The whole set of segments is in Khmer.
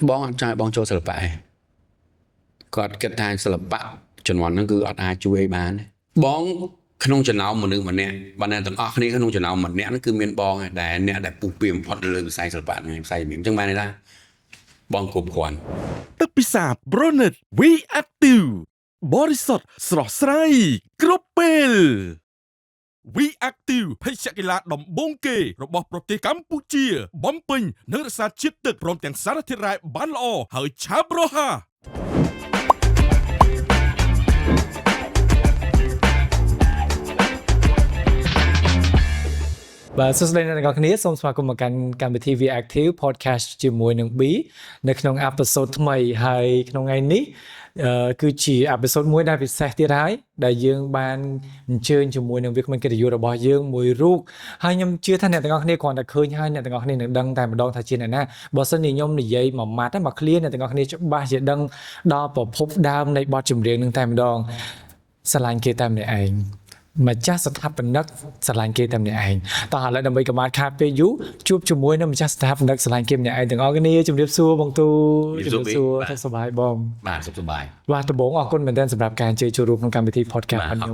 បងអត់ចាយបងចូលសិល្បៈឯងគាត់គិតថាសិល្បៈជំនាន់ហ្នឹងគឺអត់អាចជួយឲ្យបានបងក្នុងចំណោមមនុស្សម្នាក់បានទាំងអស់គ្នាក្នុងចំណោមម្នាក់ហ្នឹងគឺមានបងដែរអ្នកដែលពុះពីបំផុតលើវិស័យសិល្បៈហ្នឹងវិស័យនេះអញ្ចឹងបានន័យថាបងគ្រប់គ្រាន់ទឹកពិសា Bronet We Active បរិសុទ្ធស្រស់ស្រាយគ្រប់ពេល We Active ភេសជ្ជៈកីឡាដំបូងគេរបស់ប្រទេសកម្ពុជាបំពេញនិងរក្សាជាតិទឹកព្រមទាំងសារធាតុរ៉ែបានល្អហើយឆាប់រហ័សបាទសួស្តីអ្នកទាំងអស់គ្នាសូមស្វាគមន៍មកកាន់កម្មវិធី We Active Podcast ជាមួយនឹង B នៅក្នុង episode ថ្មីហើយក្នុងថ្ងៃនេះគឺជា episode មួយដែលពិសេសទៀតហើយដែលយើងបានអញ្ជើញជាមួយនឹងវាគ្មិនកិត្តិយសរបស់យើងមួយរូបហើយខ្ញុំជឿថាអ្នកទាំងអស់គ្នាគ្រាន់តែឃើញហើយអ្នកទាំងអស់គ្នានឹងដឹងតែម្ដងថាជាអ្នកណាបើសិនជាខ្ញុំនិយាយមួយម៉ាត់មក clear អ្នកទាំងអស់គ្នាច្បាស់ជាដឹងដល់ប្រភពដើមនៃបទចម្រៀងនឹងតែម្ដងស្រឡាញ់គេតែម្នាក់ឯងម្ចាស់ស្ថាបនិកស្រឡាញ់គេតែម្នាក់ឯងតោះឥឡូវដើម្បីកម្មាត់ខាតពេលយូរជួបជាមួយនឹងម្ចាស់ស្ថាបនិកស្រឡាញ់គេម្នាក់ឯងទាំងអស់គ្នាជំរាបសួរបងទូជំរាបសួរសុខសប្បាយបងបាទសុខសប្បាយបាទដំបូងអរគុណមែនទែនសម្រាប់ការអញ្ជើញចូលរួមក្នុងកម្មវិធី podcast របស់ខ្ញុំ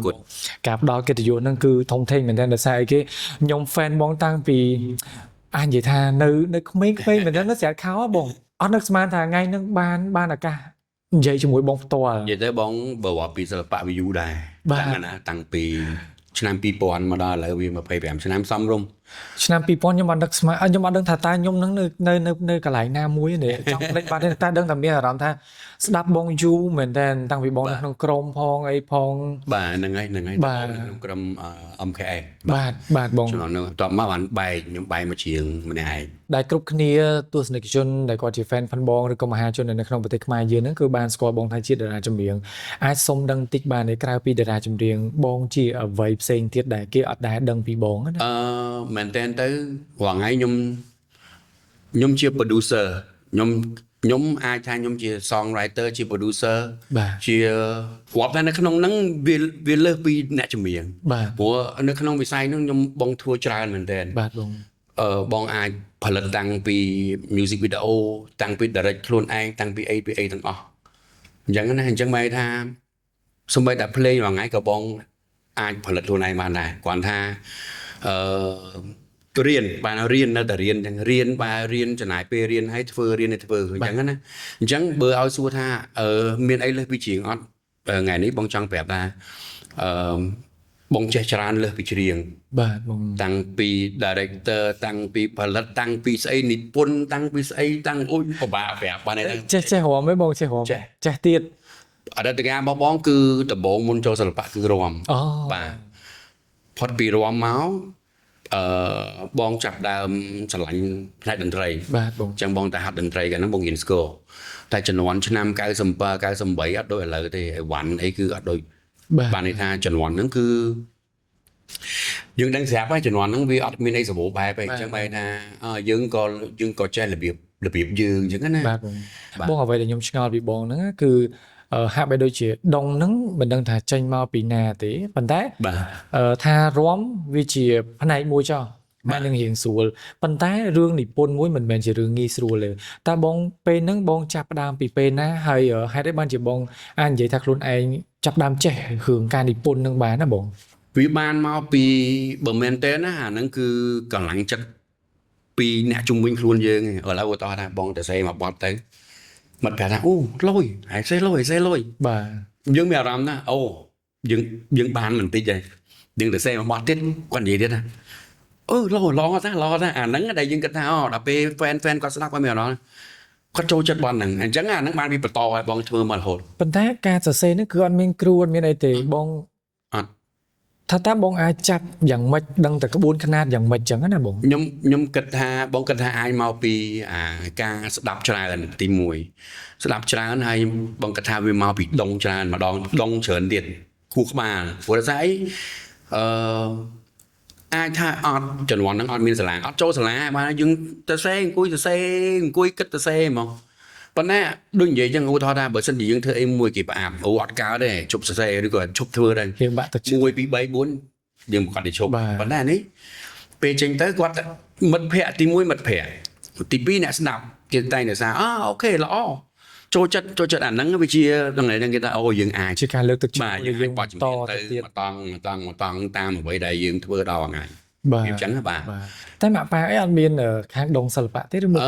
ការផ្ដល់កិត្តិយសហ្នឹងគឺធំធេងមែនទែនដោយសារអីគេខ្ញុំ fan បងតាំងពីអាចនិយាយថានៅក្មេងៗមែនទែននៅស្រាប់ខោបងអត់នឹកស្មានថាថ្ងៃហ្នឹងបានឱកាសនិយាយជាមួយបងផ្ទាល់និយាយទៅបងបើរាប់ពីសិល្បៈវាយូរដែរតាំងពីឆ្នាំ2000មកដល់ឥឡូវវា25ឆ្នាំសំរុំឆ្នាំ2000ខ្ញុំអត់ដឹកស្មានខ្ញុំអត់ដឹងថាតើខ្ញុំនឹងនៅកន្លែងណាមួយទេចង់ភ្លេចបាត់ទេតែដឹងតែមានអារម្មណ៍ថាស្ដាប់បងយូរមែនតើតាំងពីបងនៅក្នុងក្រុមផងអីផងបាទហ្នឹងហើយក្នុងក្រុម MKA បាទបងကျွန်တော်នៅតបមកបានបែកខ្ញុំបែកមកជាងម្នាក់ឯងដែលគ្រប់គ្នាទស្សនិកជនដែលគាត់ជា fan ផាន់បងឬក៏មហាជននៅក្នុងប្រទេសខ្មែរយើងហ្នឹងគឺបានស្គាល់បងថាជាតារាចម្រៀងអាចសុំដឹងតិចបានទេក្រៅពីតារាចម្រៀងបងជាអ្វីផ្សេងទៀតដែលគេអត់ដែរដឹងពីបងណាមែនតើទៅរងថ្ងៃខ្ញុំជា producer ខ្ញុំអាចថាខ្ញុំជា songwriter ជា producer ជារាប់តែនៅក្នុងហ្នឹងវាលើសពីអ្នកចម្រៀងព្រោះនៅក្នុងវិស័យហ្នឹងខ្ញុំបងធ្វើច្រើនមែនតើបាទបងអាចផលិតតាំងពី music video តាំងពី direct ខ្លួនឯងតាំងពី A ទាំងអស់អញ្ចឹងណាអញ្ចឹងមកថាសូម្បីតែ play មួយថ្ងៃក៏បងអាចផលិតខ្លួនឯងបានដែរគ្រាន់ថារៀនបានរៀននៅតែរៀនទាំងរៀនបើរៀនចំណាយពេលរៀនឲ្យធ្វើរៀនឲ្យធ្វើអញ្ចឹងណាអញ្ចឹងបើឲ្យសួរថាមានអីលើសពីច្រៀងអត់ថ្ងៃនេះបងចង់ប្រាប់ថាបងចេះច្រើនលើសពីច្រៀងបាទបងតាំងពី director តាំងពីផលិតតាំងពីស្អីនិពន្ធតាំងពីស្អីតាំងអូយពិបាកប្រាប់បានទេចេះរំទេបងចេះរំចេះទៀតអតីតកាលរបស់បងគឺដំបូងមុនចូលសិល្បៈគឺរំបាទផុតពីរំមកបងចាប់ដើមឆ្លាញ់ផ្នែកតន្ត្រីបាទបងអញ្ចឹងបងតែហាត់តន្ត្រីកាលហ្នឹងបងរៀនស្គរតែជំនាន់ឆ្នាំ97 98អត់ដូចឥឡូវទេអីវ៉ាន់អីគឺអត់ដូចបានន័យថាជំនាន់ហ្នឹងគឺយើងដឹងស្រាប់ហើយជំនាន់ហ្នឹងវាអត់មានអីសម្បូរបែបទេអញ្ចឹងបែរថាយើងក៏ចេះរបៀបយើងអញ្ចឹងណាបាទបងអ្វីដែលខ្ញុំឆ្ងល់ពីបងហ្នឹងគឺហាក់បីដូចជាដងហ្នឹងមិនដឹងថាចេញមកពីណាទេប៉ុន្តែថារំវាជាផ្នែកមួយចោះបាននឹងរៀងស្រួលប៉ុន្តែរឿងនិពន្ធមួយមិនមែនជារឿងងាយស្រួលទេតើបងពេលហ្នឹងបងចាប់ផ្ដើមពីពេលណាហើយហេតុអីបានជាបងអាចនិយាយថាខ្លួនឯងចាប់ផ្ដើមចេះរឿងការនិពន្ធហ្នឹងបានណាបងវាបានមកពីបើមែនទេណាអាហ្នឹងគឺកម្លាំងចិត្តពីអ្នកជំនាញខ្លួនយើងឥឡូវឧទាហរណ៍ថាបងទៅសេមកបត់ទៅមកប្រាប់ថាអូលុយហើយសេលុយបាទយើងមានអារម្មណ៍ណាអូយើងបានបន្តិចហើយយើងទៅសេមកបត់ទៀតគាត់និយាយទៀតណាឡងតាអាហ្នឹងដែលយើងគិតថាដល់ពេល fan គាត់ស្ដាប់គាត់មានអារម្មណ៍គាត់ចូលចិត្តបត់ហ្នឹងអញ្ចឹងអាហ្នឹងបានពីបន្តឲ្យបងធ្វើមករហូតប៉ុន្តែការសរសេរហ្នឹងគឺអត់មានគ្រូអត់មានអីទេបងអត់ថាតើបងអាចចាប់យ៉ាងម៉េចដឹងតែក្បួនខ្នាតយ៉ាងម៉េចចឹងណាបងខ្ញុំគិតថាបងគិតថាអាចមកពីការស្ដាប់ច្រើនទី1ស្ដាប់ច្រើនហើយបងគិតថាវាមកពីដងច្រើនម្ដងដងច្រើនទៀតគូក្បាលព្រោះថាអីអាចថាអត់ចំនួនហ្នឹងអត់មានសាលាអត់ចូលសាលាបានយើងទៅសេអង្គុយគិតទៅសេហ្មងប៉ុន្តែដូចនិយាយចឹងឧទាហរណ៍ថាបើសិនជាយើងធ្វើអីមួយគេផ្អាប់អត់កើតទេជប់សរសេរឬក៏ជប់ធ្វើដែរយើងបាក់ទឹក1 2 3 4យើងគាត់ទៅជប់ប៉ុន្តែនេះពេលចេញទៅគាត់មិត្តភ័ក្តិទី1មិត្តភ័ក្តិទី2អ្នកស្ដាប់ គេតែងតែថាអូខេល្អចូលចិត្តអាហ្នឹងវាជាដល់ថ្ងៃហ្នឹងគេថាអូយើងអាច ជាការលើកទឹកចិត្ត បាទ ឲ្យ យើង យើង ប ប ត់ ត ជំនាញ ទៅ ទៅ ទៀត មកតង់តាមអ្វីដែលយើងធ្វើដល់ថ្ងៃ បាទ វាអញ្ចឹងណាបាទ បាទតែម៉ាក់ប៉ាអីអត់មានខាងដងសិល្បៈទេឬមួយ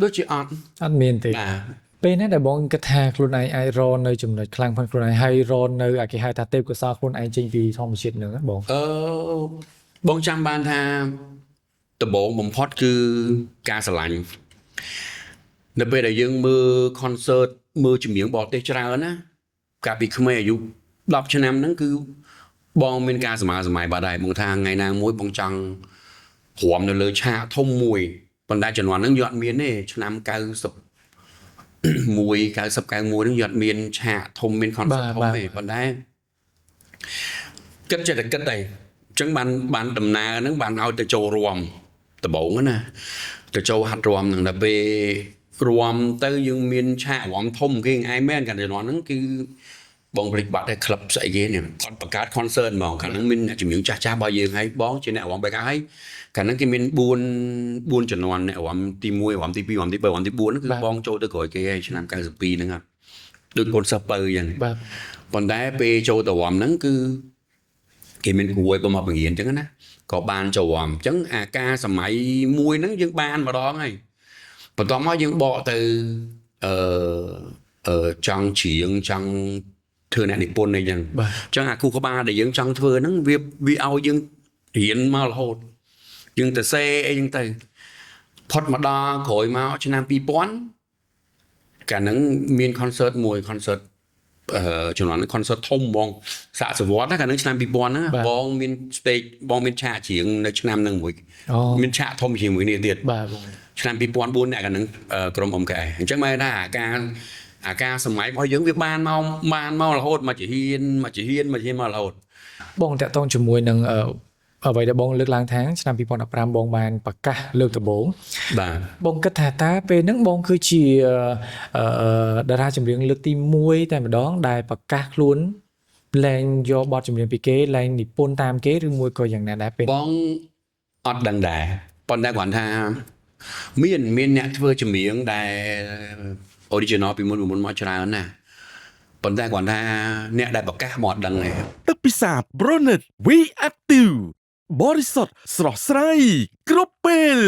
ដូចជាអត់ អត់មានទេ បាទ ពេលណាដែលបងគិតថាខ្លួនឯងអាចរកនៅចំណុចខ្លាំងផងខ្លួនឯងហើយរកនៅគេហៅថាទេពកោសល្យខ្លួនឯងចេញពីធម្មជាតិហ្នឹងណាបង បងចាំបានថាដំបូងបំផុតគឺការស្រឡាញ់នៅពេលដែលយើងមើល concert មើលចម្រៀងបរទេសច្រើនណាកាលពីក្មេងអាយុ10ឆ្នាំហ្នឹងគឺបងមានការសម័យបាត់ហើយបងថាថ្ងៃណាមួយបងចង់ព្រមនៅលើឆាកធំមួយប៉ុន្តែជំនាន់ហ្នឹងយកអត់មានទេឆ្នាំ91 91ហ្នឹងយកអត់មានឆាកធំមាន concert ធំទេប៉ុន្តែគិតតែអញ្ចឹងបានដំណើរហ្នឹងបានឲ្យទៅចូលរួមដំបូងណាទៅចូលហាត់រួមហ្នឹងដល់ពេលរួមទៅយើងមានឆាករួមធំគេឯងមែនកាលជំនាន់ហ្នឹងគឺបងប្រិចបាត់តែក្លឹបស្អីគេនេះគាត់បង្កើត concert ហ្មងកាលហ្នឹងមានអ្នកជំនាញចាស់របស់យើងហើយបងជាអ្នករួមបែកហើយកាលហ្នឹងគេមាន4ជំនាន់អ្នករួមទី1រួមទី2រួមទី3រួមទី4ហ្នឹងគឺបងចូលទៅក្រោយគេហើយឆ្នាំ92ហ្នឹងដូចកូនសិស្សបើអញ្ចឹង បាទ ប៉ុន្តែពេលចូលទៅរួមហ្នឹងគឺគេមានគ្រូឲ្យមកបង្រៀនអញ្ចឹងណាក៏បានចូលរួមអញ្ចឹងអាការសម័យមួយហ្នឹងយើងបានម្ដងហើយបន្ទាប់មកយើងបកទៅចង់ច្រៀងចង់ធ្វើអ្នកនិពន្ធអីចឹង បាទ អញ្ចឹងអាគូក្បាលដែលយើងចង់ធ្វើហ្នឹងវាឲ្យយើងរៀនមករហូតយើងទៅសេអីចឹងទៅផុតមកដល់ក្រោយមកឆ្នាំ2000កាលហ្នឹងមាន concert មួយ concert ជំនាន់ concert ធំបងសាកសវត្តណាកាលហ្នឹងឆ្នាំ2000ហ្នឹងបងមាន stage បងមានឆាកច្រៀងនៅឆ្នាំហ្នឹងមួយ អូ មានឆាកធំជាមួយនេះទៀត បាទបង ឆ្នាំ2004អ្នកកាលហ្នឹងក្រុមអង្គការអញ្ចឹងមកថាអាការសម័យរបស់យើងវាបានមករហូតមកជាហ៊ានមករហូត បងតាក់ទងជាមួយនឹងអ្វីដែលបងលើកឡើងថាឆ្នាំ2015បងបានប្រកាសលើកដំបូង បាទ បងគិតថាតើពេលហ្នឹងបងគឺជាតារាចម្រៀងលើកទី1តែម្ដងដែលប្រកាសខ្លួនលែងយកបទចម្រៀងពីគេលែងនិពន្ធតាមគេឬមួយក៏យ៉ាងណាដែរពេល បងអត់ដឹងដែរប៉ុន្តែគាត់ថាមានអ្នកធ្វើចម្រៀងដែល original ពីមុនមកច្រើនណាស់ប៉ុន្តែគាត់ថាអ្នកដែលប្រកាសមកអត់ដឹងទេ ទឹកពិសាប Bronet We Active បរិសុទ្ធស្រស់ស្រាយគ្រប់ពេល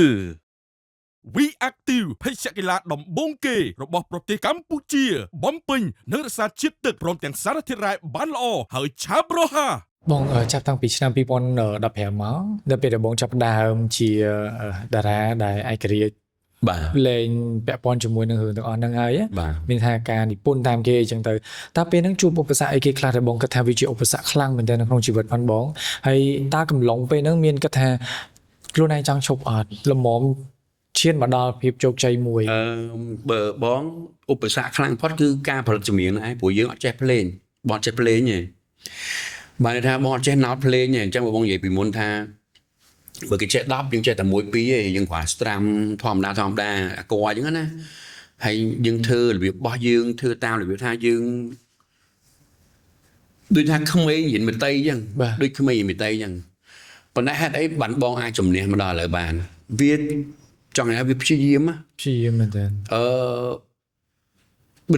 We Active ភេសជ្ជៈកីឡាដំបូងគេរបស់ប្រទេសកម្ពុជាបំពេញនិងរក្សាជាតិទឹកព្រមទាំងសារធាតុរ៉ែបានល្អហើយឆាប់រហ័ស បងចាប់តាំងពីឆ្នាំ2015មកដល់ពេលដែលបងចាប់ផ្ដើមជាតារាដែលឯករាជ្យ បាទ លែងពាក់ព័ន្ធជាមួយនឹងរឿងទាំងអស់ហ្នឹងហើយ បាទ មានថាការនិពន្ធតាមគេអញ្ចឹងទៅតើពេលហ្នឹងជួបឧបសគ្គអីគេខ្លះដែលបងគិតថាវាជាឧបសគ្គខ្លាំងមែនទែននៅក្នុងជីវិតផងបងហើយតើកំឡុងពេលហ្នឹងមានគិតថាខ្លួនឯងចង់ឈប់អត់លំមឈានមកដល់ភាពជោគជ័យមួយ បើបងឧបសគ្គខ្លាំងផុតគឺការផលិតចម្រៀងហ្នឹងឯងព្រោះយើងអត់ចេះភ្លេងបងអត់ចេះភ្លេងទេបានន័យថាបងអត់ចេះណោតភ្លេងទេអញ្ចឹងបងនិយាយពីមុនថាបើគេចេះ10យើងចេះតែ1 2ទេយើងគ្រាន់ស្ត្រាំធម្មតាអាកអញ្ចឹងណាហើយយើងធ្វើរបៀបរបស់យើងធ្វើតាមរបៀបថាយើងដូចថាក្មេងរៀនមេត្រីអញ្ចឹងដូចក្មេងរៀនមេត្រីអញ្ចឹងប៉ុន្តែហេតុអីបានបងអាចជំនះមកដល់ឥឡូវបានវាចង់និយាយវាព្យាយាមណា ព្យាយាមមែនទែន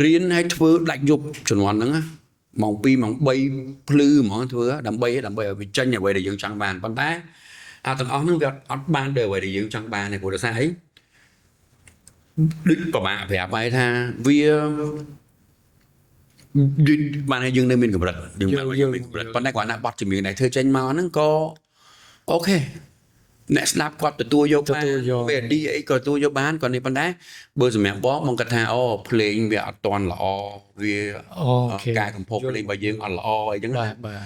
រៀនឲ្យធ្វើដាច់យប់ជំនាន់ហ្នឹងណាម៉ោង2ម៉ោង3ភ្លឺហ្មងធ្វើដើម្បីឲ្យវាចេញអ្វីដែលយើងចង់បានប៉ុន្តែអាទាំងអស់ហ្នឹងវាអត់បានទៅអ្វីដែលយើងចង់បានទេព្រោះដោយសារអីដូចប្រមាប្រាប់ឲ្យថាវាបានឲ្យយើងនៅមានកម្រិតយើងមានកម្រិតប៉ុន្តែគាត់ណាបត់ជំនាញដែលធ្វើចេញមកហ្នឹងក៏អូខេអ្នកស្ដាប់គាត់ទទួលយកបានវាឌីអីក៏ទទួលយកបានគាត់នេះប៉ុន្តែបើសម្រាប់បងគាត់ថាអូភ្លេងវាអត់ទាន់ល្អវាការកំភពភ្លេងរបស់យើងអត់ល្អអីចឹង បាទបាទ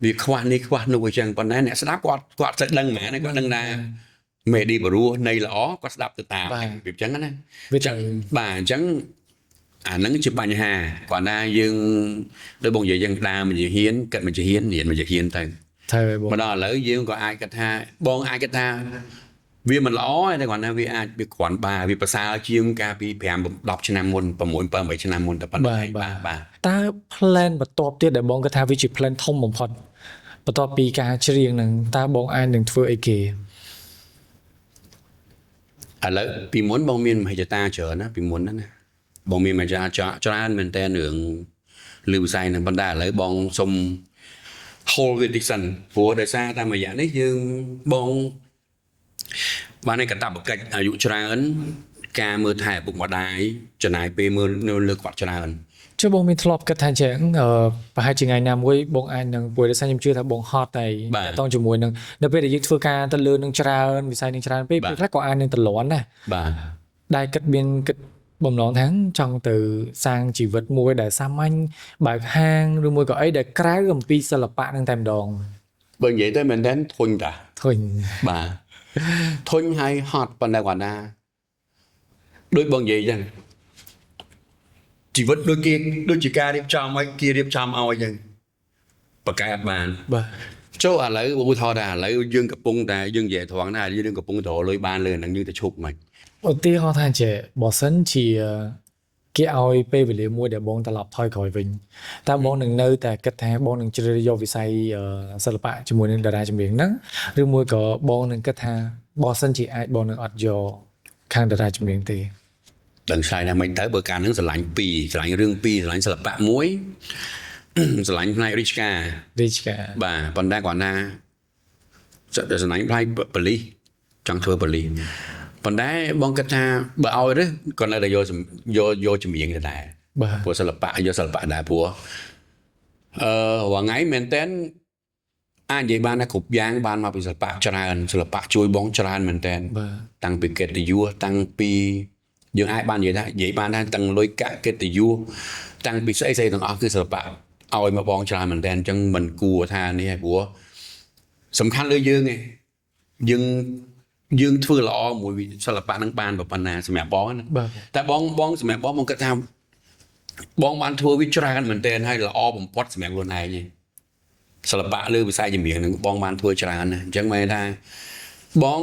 វាខ្វះនេះខ្វះនោះអញ្ចឹងប៉ុន្តែអ្នកស្ដាប់គាត់ទៅដឹងហ្មងគាត់ដឹងថាមេឌីបរោះនៃល្អគាត់ស្ដាប់ទៅតាមវាអញ្ចឹងណា វាចឹង បាទអញ្ចឹងអាហ្នឹងជាបញ្ហាគាត់ថាយើងដូចបងនិយាយយើងដើមជាហ៊ានគិតមិនជាហ៊ានរៀនមិនជាហ៊ានទៅ ត្រូវហើយបង មកដល់ឥឡូវយើងក៏អាចគិតថាបងអាចគិតថាវាមិនល្អទេគាត់ថាវាអាចវាគ្រាន់បាទវាប្រសើរជាងកាលពី5 10ឆ្នាំមុន6 7 8ឆ្នាំមុនតែប៉ុណ្ណឹងបាទ តើ plan បន្ទាប់ទៀតដែលបងគិតថាវាជា plan ធំបំផុតបន្ទាប់ពីការច្រៀងហ្នឹងតើបងអាចនឹងធ្វើអីគេ ឥឡូវពីមុនបងមានមហិច្ឆតាច្រើនណាពីមុនហ្នឹងណាបងមានមហិច្ឆតាច្រើនមែនតើរឿងលើវិស័យហ្នឹងប៉ុន្តែឥឡូវបងសុំ hold វាតិចសិនព្រោះដោយសារតាមរយៈនេះយើងបងបានឯកតបកិច្ចអាយុច្រើនការមើលថែឪពុកម្ដាយចំណាយពេលមើលនៅលើគាត់ច្រើន ចុះបងមានធ្លាប់គិតថាអញ្ចឹងប្រហែលជាថ្ងៃណាមួយបងអាចនឹងព្រោះដោយសារខ្ញុំជឿថាបងហត់តែតង់ជាមួយនឹងនៅពេលដែលយើងធ្វើការទៅលើនឹងច្រើនវិស័យនឹងច្រើនពេកពេលខ្លះក៏អាចនឹងទលាន់ដែរ បាទ ដែលគិតមានគិតបំណងថាចង់ទៅសាងជីវិតមួយដែលសាមញ្ញបើកហាងឬមួយក៏អីដែលក្រៅអំពីសិល្បៈនឹងតែម្ដង បើនិយាយទៅមែនតើធុញតា ឃើញ បាទធុញហើយហត់ប៉ុន្តែគាត់ណាដូចបងនិយាយចឹងជីវិតដូចជាការរៀបចំឲ្យគេរៀបចំឲ្យចឹងបកកែអត់បាន បាទ ចូលឥឡូវឧទាហរណ៍ថាឥឡូវយើងកំពុងតែយើងនិយាយត្រង់ណាយើងកំពុងតែលុយបានលើហ្នឹងយើងទៅឈប់មិន ឧទាហរណ៍ថាចេះបើសិនជាគេឲ្យពេលវេលាមួយដែលបងត្រឡប់ថយក្រោយវិញតើបងនឹងនៅតែគិតថាបងនឹងជ្រើសរើសយកវិស័យសិល្បៈជាមួយនឹងតារាចម្រៀងហ្នឹងឬមួយក៏បងនឹងគិតថាបើសិនជាអាចបងនឹងអត់យកខាងតារាចម្រៀងទេ ដឹងឆ្លើយថាមិនទៅបើការហ្នឹងស្រឡាញ់ពីរស្រឡាញ់រឿងពីរស្រឡាញ់សិល្បៈមួយ ស្រឡាញ់ផ្នែករាជការ រាជការ បាទប៉ុន្តែគាត់ណាស្រឡាញ់ផ្នែកប៉ូលីសចង់ធ្វើប៉ូលីសប៉ុន្តែបងគិតថាបើឲ្យរើសគាត់នៅតែយកចម្រៀងទៅដែរ បាទ ព្រោះសិល្បៈយកសិល្បៈដែរព្រោះរាល់ថ្ងៃមែនតើអាចនិយាយបានថាគ្រប់យ៉ាងបានមកពីសិល្បៈច្រើនសិល្បៈជួយបងច្រើនមែនតើ បាទ តាំងពីកិត្តិយសតាំងពីយើងអាចបាននិយាយបានថាតាំងលុយកាក់កិត្តិយសតាំងពីស្អីទាំងអស់គឺសិល្បៈឲ្យមកបងច្រើនមែនតើអញ្ចឹងមិនគួរថានេះឯងព្រោះសំខាន់លើយើងឯងយើងធ្វើល្អមួយសិល្បៈនឹងបានប៉ុណ្ណាសម្រាប់បងណា បាទ តែបងសម្រាប់បងគិតថាបងបានធ្វើវាច្រើនមែនតើហើយល្អបំផុតសម្រាប់ខ្លួនឯងឯងសិល្បៈលើវិស័យចម្រៀងនឹងបងបានធ្វើច្រើនណាអញ្ចឹងមែនថាបង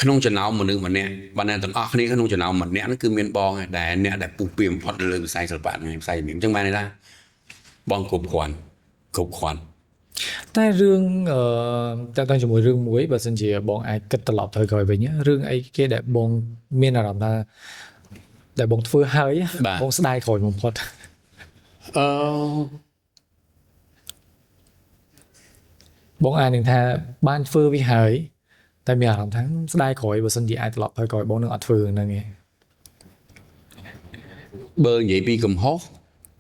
ក្នុងចំណោមមនុស្សម្នាក់បានទាំងអស់គ្នាក្នុងចំណោមម្នាក់ហ្នឹងគឺមានបងឯងដែលអ្នកដែលពុះពីបំផុតលើវិស័យសិល្បៈហ្នឹងវិស័យចម្រៀងអញ្ចឹងបានថាបងគ្រប់គ្រាន់ តែរឿងតើតើជាមួយរឿងមួយបើសិនជាបងអាចគិតត្រឡប់ទៅក្រោយវិញរឿងអីគេដែលបងមានអារម្មណ៍ថាដែលបងធ្វើហើយបងស្ដាយក្រោយបំផុត បងអាននឹងថាបានធ្វើវាហើយតែមានអារម្មណ៍ថាស្ដាយក្រោយបើសិនជាអាចត្រឡប់ទៅក្រោយបងនឹងអត់ធ្វើហ្នឹងឯង បើនិយាយពីកំហុស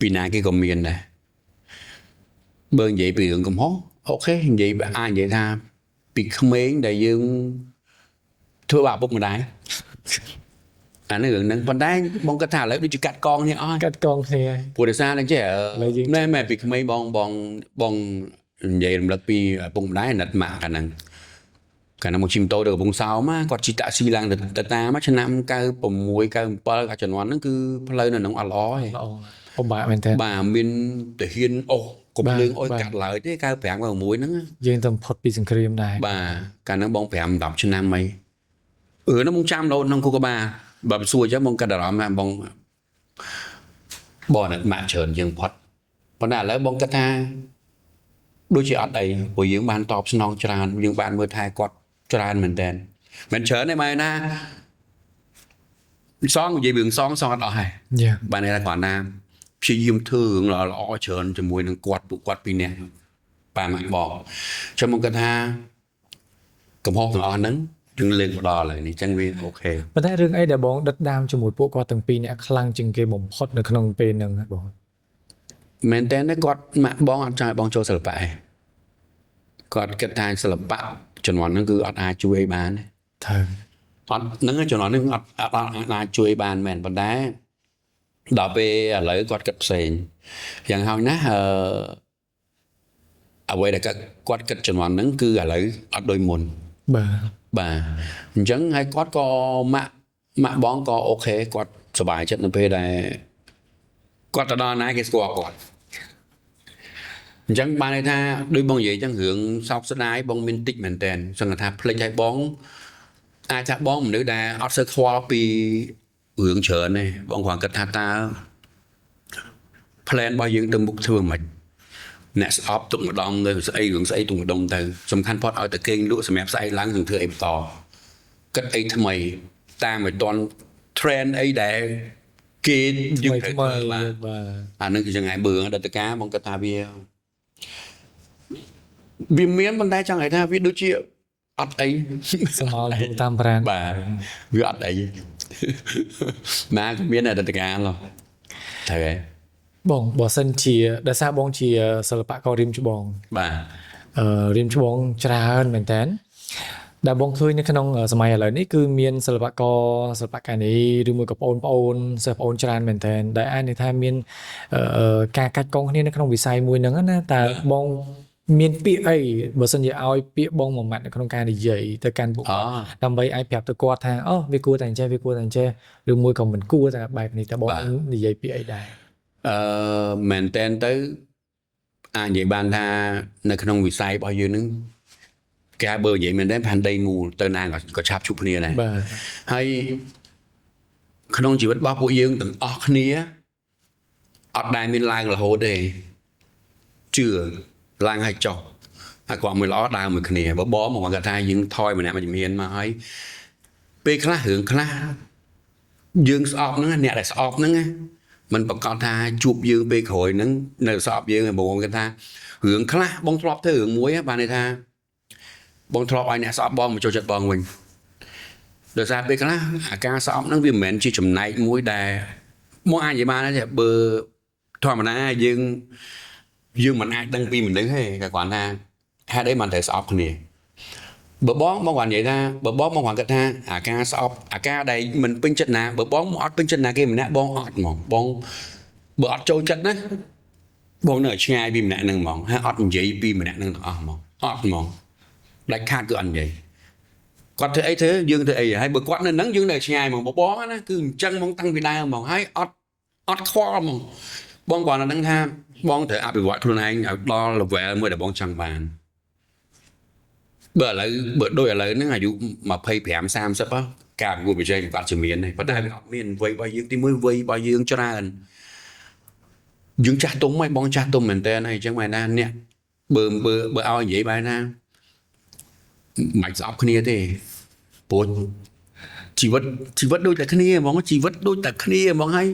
ពីណាគេក៏មានដែរបើនិយាយពីរឿងកំហុសអូខេនិយាយអាចនិយាយថាពីក្មេងដែលយើងធ្វើបាបឪពុកម្ដាយអានេះរឿងហ្នឹងប៉ុន្តែបងគាត់ថាឥឡូវដូចជាកាត់កងនេះអស់ កាត់កងគ្នា ព្រោះដោយសារហ្នឹងចេះណែមែនពីក្មេងបងនិយាយរំលឹកពីឪពុកម្ដាយអាណិតម៉ាក់កាលហ្នឹងមកជិះម៉ូតូទៅកំពង់សោមគាត់ជិះតាក់ស៊ីឡើងទៅតាមឆ្នាំ96 97កាលជំនាន់ហ្នឹងគឺផ្លូវនៅក្នុងអត់ល្អទេ ល្អពិបាកមែនតើ បាទមានទាហានអូសកុំលឿងអុយកាត់ឡើយទេ95 96ហ្នឹង យើងទៅផុតពីសង្គ្រាមដែរ បាទកាលហ្នឹងបង5 10ឆ្នាំអីហ្នឹងបងចាំលោតក្នុងគុកកបាបើសួរអញ្ចឹងបងកាត់អារម្មណ៍ថាបងអាណិតម៉ាក់ច្រើនជាងផុតប៉ុន្តែឥឡូវបងគិតថាដូចជាអត់អីព្រោះយើងបានតបស្នងច្រើនយើងបានមើលថែគាត់ច្រើនមែនតើមិនច្រើនទេម៉ែណាសងនិយាយរឿងសងអត់អស់ហើយ យ៉ា បានន័យថាគាត់ណាព្យាយាមធ្វើរឿងល្អច្រើនជាមួយនឹងគាត់ពួកគាត់ពីរនាក់ប៉ាម៉ាក់បងចាំមកគាត់ថាកំហុសទាំងអស់ហ្នឹងយើងលើកមកដល់ហើយនេះអញ្ចឹងវាអូខេ ប៉ុន្តែរឿងអីដែលបងដិតដាមជាមួយពួកគាត់ទាំងពីរនាក់ខ្លាំងជាងគេបំផុតនៅក្នុងពេលហ្នឹងបង មែនតើគាត់ម៉ាក់បងអត់ចង់ឲ្យបងចូលសិល្បៈឯងគាត់គិតថាសិល្បៈជំនាន់ហ្នឹងគឺអត់អាចជួយឲ្យបានទេ ត្រូវ អត់ហ្នឹងជំនាន់ហ្នឹងអត់អាចជួយបានមែនប៉ុន្តែដល់ពេលឥឡូវគាត់គិតផ្សេងយ៉ាងហោចណាស់អ្វីដែលគាត់គិតជំនាន់ហ្នឹងគឺឥឡូវអត់ដូចមុន បាទ បាទអញ្ចឹងហើយគាត់ក៏ម៉ាក់បងក៏អូខេគាត់សប្បាយចិត្តនៅពេលដែលគាត់ទៅដល់ណាគេស្គាល់គាត់អញ្ចឹងបានន័យថាដូចបងនិយាយអញ្ចឹងរឿងសោកស្ដាយបងមានតិចមែនតើសង្ឃថាភ្លេចឲ្យបងអាចថាបងមនុស្សដែលអត់សូវខ្វល់ពីរឿងច្រើនទេបងគ្រាន់គិតថាតើ plan របស់យើងទៅមុខធ្វើមិនអ្នកស្អប់ទុកម្ដងទៅស្អីរឿងស្អីទុកម្ដងទៅសំខាន់ផុតឲ្យតែគេងលក់សម្រាប់ស្អីឡើងនឹងធ្វើអីបន្តគិតអីថ្មី តាមឲ្យតន់ trend អីដែលគេយើងត្រូវធ្វើបាទ បាទ អានឹងគឺចង្អែបឿងដតកាបងគាត់ថាវាមានប៉ុន្តែចង់ឲ្យថាវាដូចជាអត់អី សមល់តាមប្រាណ បាទវាអត់អី ណាក៏មានដតកាឡោះត្រូវហើយ បងបើសិនជាដោយសារបងជាសិល្បកររៀមច្បង បាទ រៀមច្បងច្រើនមែនតើដែលបងឃើញនៅក្នុងសម័យឥឡូវនេះគឺមានសិល្បករសិល្បករនេះឬមួយក៏បងប្អូនសិស្សបងច្រើនមែនតើដែលអាចនិយាយថាមានការកាច់កងគ្នានៅក្នុងវិស័យមួយហ្នឹងណាតើបងមានពាក្យអីបើសិនជាឲ្យពាក្យបងមួយម៉ាត់នៅក្នុងការនិយាយទៅកាន់ពួកគាត់ដើម្បីឲ្យប្រាប់ទៅគាត់ថាអូវាគួរតែអញ្ចេះវាគួរតែអញ្ចេះឬមួយក៏មិនគួរតែបែបនេះតើបងនិយាយពាក្យអីដែរ មែនតើទៅអាចនិយាយបានថានៅក្នុងវិស័យរបស់យើងនឹងគេបើនិយាយមែនតើផាន់ដីមូលទៅណាក៏ឆាប់ជួបគ្នាដែរ បាទ ហើយក្នុងជីវិតរបស់ពួកយើងទាំងអស់គ្នាអត់ដែលមានឡើងរហូតទេជឿឡើងឲ្យចុះហើយគាត់មួយល្អដើរមួយគ្នាបើបងមកគាត់ថាយើងថយម្នាក់មួយជំនាញមកហើយពេលខ្លះរឿងខ្លះយើងស្អប់ហ្នឹងអ្នកដែលស្អប់ហ្នឹងมันប្រកាសថាជួបយើងពេលក្រោយហ្នឹងនៅស្អប់យើងបងគាត់ថារឿងខ្លះបងធ្លាប់ធ្វើរឿងមួយបានន័យថាបងធ្លាប់ឲ្យអ្នកស្អប់បងមកចូលចិត្តបងវិញដោយសារពេលខ្លះអាការស្អប់ហ្នឹងវាមិនមែនជាចំណែកមួយដែលមកអាចនិយាយបានទេបើធម្មតាយើងមិនអាចដឹងពីមនុស្សទេតែគ្រាន់ថាហេតុអីមិនត្រូវស្អប់គ្នាបើបងគាត់និយាយថាបើបងគាត់គិតថាអាការស្អប់អាការដែលមិនពេញចិត្តណាបើបងអត់ពេញចិត្តណាគេម្នាក់បងអត់ហ្មងបងបើអត់ចូលចិត្តណាបងនៅឆ្ងាយពីម្នាក់ហ្នឹងហ្មងហើយអត់និយាយពីម្នាក់ហ្នឹងទាំងអស់ហ្មងអត់ហ្មងដាច់ខាតគឺអត់និយាយគាត់ធ្វើអីធ្វើយើងធ្វើអីហើយបើគាត់នៅហ្នឹងយើងនៅឆ្ងាយហ្មងបងណាគឺអញ្ចឹងហ្មងតាំងពីដើមហ្មងហើយអត់ខ្វល់ហ្មងបងគាត់នឹងថាបងត្រូវអភិវឌ្ឍខ្លួនឯងឲ្យដល់ level មួយដែលបងចង់បានបើឥឡូវបើដូចឥឡូវហ្នឹងអាយុ25 30ការប្រកួតប្រជែងគាត់ជំនាញទេប៉ុន្តែវាអត់មានវ័យរបស់យើងទីមួយវ័យរបស់យើងច្រើនយើងចាស់ទុំហើយបងចាស់ទុំមែនតើហើយអញ្ចឹងមែនណាអ្នកបើឲ្យនិយាយបែរណាមិនស្អប់គ្នាទេព្រោះជីវិតដូចតែគ្នាហ្មងជីវិតដូចតែគ្នាហ្មងហើយ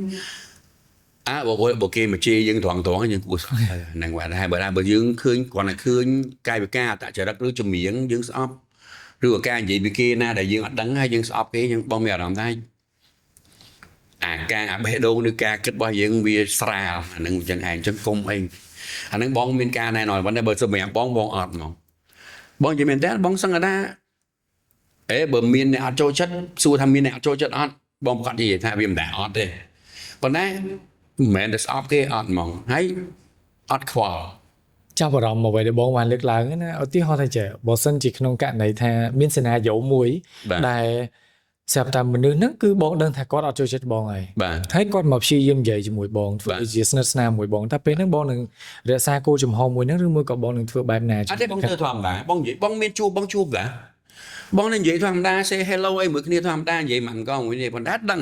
បើគេមកជេរយើងត្រង់យើងគួរស្អប់ហ្នឹងបាទហើយបើយើងឃើញគ្រាន់តែឃើញកាយវិការអត្តចរិតឬចម្រៀងយើងស្អប់ឬក៏ការនិយាយពីគេណាដែលយើងអត់ដឹងហើយយើងស្អប់គេយើងបងមានអារម្មណ៍ថាអាបេះដូងឬការគិតរបស់យើងវាស្រាលអាហ្នឹងអញ្ចឹងឯងអញ្ចឹងគុំអីអាហ្នឹងបងមានការណែនាំប៉ុន្តែបើសម្រាប់បងអត់ហ្មងបងនិយាយមែនតើបងសឹងថាបើមានអ្នកអត់ចូលចិត្តសួរថាមានអ្នកអត់ចូលចិត្តអត់បងប្រកាសនិយាយថាវាមិនដែរអត់ទេប៉ុន្តែមិនមែនតែស្អប់គេអត់ហ្មងហើយអត់ខ្វល់ ចាប់អារម្មណ៍អ្វីដែលបងបានលើកឡើងណាឧទាហរណ៍ថាចេះបើសិនជាក្នុងករណីថាមានសេណារីយ៉ូមួយដែលស្រាប់តែមនុស្សហ្នឹងគឺបងដឹងថាគាត់អត់ចូលចិត្តបងហើយហើយគាត់មកព្យាយាមនិយាយជាមួយបងធ្វើជាស្និទ្ធស្នាលមួយបងតែពេលហ្នឹងបងនឹងរក្សាគោលចំហមួយហ្នឹងឬមួយក៏បងនឹងធ្វើបែបណា អត់ទេបងធ្វើធម្មតាបងនិយាយបងមានជួបដែរបងនឹងនិយាយធម្មតា say hello អីមួយគ្នាធម្មតានិយាយមិនកងមួយនេះប៉ុន្តែដឹង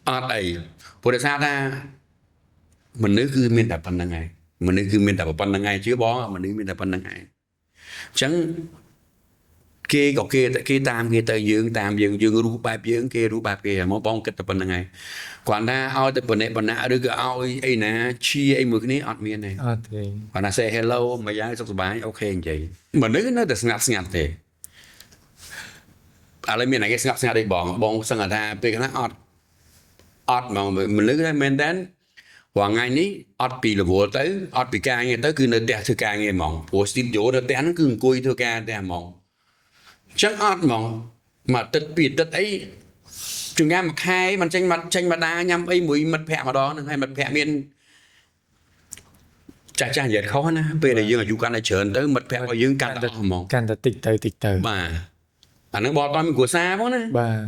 អត់អីព្រោះដោយសារថាមនុស្សគឺមានតែប៉ុណ្្នឹងឯងមនុស្សគឺមានតែប៉ុណ្្នឹងឯងជឿបងមនុស្សមានតែប៉ុណ្្នឹងឯងអញ្ចឹងគេក៏គេតាមគេទៅយើងតាមយើងរស់បែបយើងគេរស់បែបគេមកបងគិតតែប៉ុណ្្នឹងឯងគ្រាន់តែឲ្យតែប៉ុណ្ណេះប៉ុណ្ណាឬក៏ឲ្យអីណាឈីអីមួយគ្នាអត់មានទេអត់ទេគ្រាន់តែ say hello មកយ៉ាងសុខសប្បាយអូខេនិយាយមនុស្សនៅតែស្ងាត់ទេឥឡូវមានតែគេស្ងាត់ទេបងសឹងថាពេលខ្លះអត់មកមនុស្សតែមែនតើរាល់ថ្ងៃនេះអត់ពីរវល់ទៅអត់ពីការងារទៅគឺនៅផ្ទះធ្វើការងារហ្មងព្រោះ Steve Jobs នៅផ្ទះហ្នឹងគឺអង្គុយធ្វើការផ្ទះហ្មងចឹងអត់ហ្មងមកទឹកពីទឹកអីជួនកាលមួយខែមិនចេញមកដាញ៉ាំអីមួយមិត្តភ័ក្តិម្ដងហ្នឹងហើយមិត្តភ័ក្តិមានចាស់និយាយខុសណាពេលដែលយើងអាយុកាន់តែច្រើនទៅមិត្តភ័ក្តិរបស់យើងកាន់តែអស់ហ្មងកាន់តែតិចទៅបាទអាហ្នឹងបងអត់មានគ្រួសារផងណាបាទ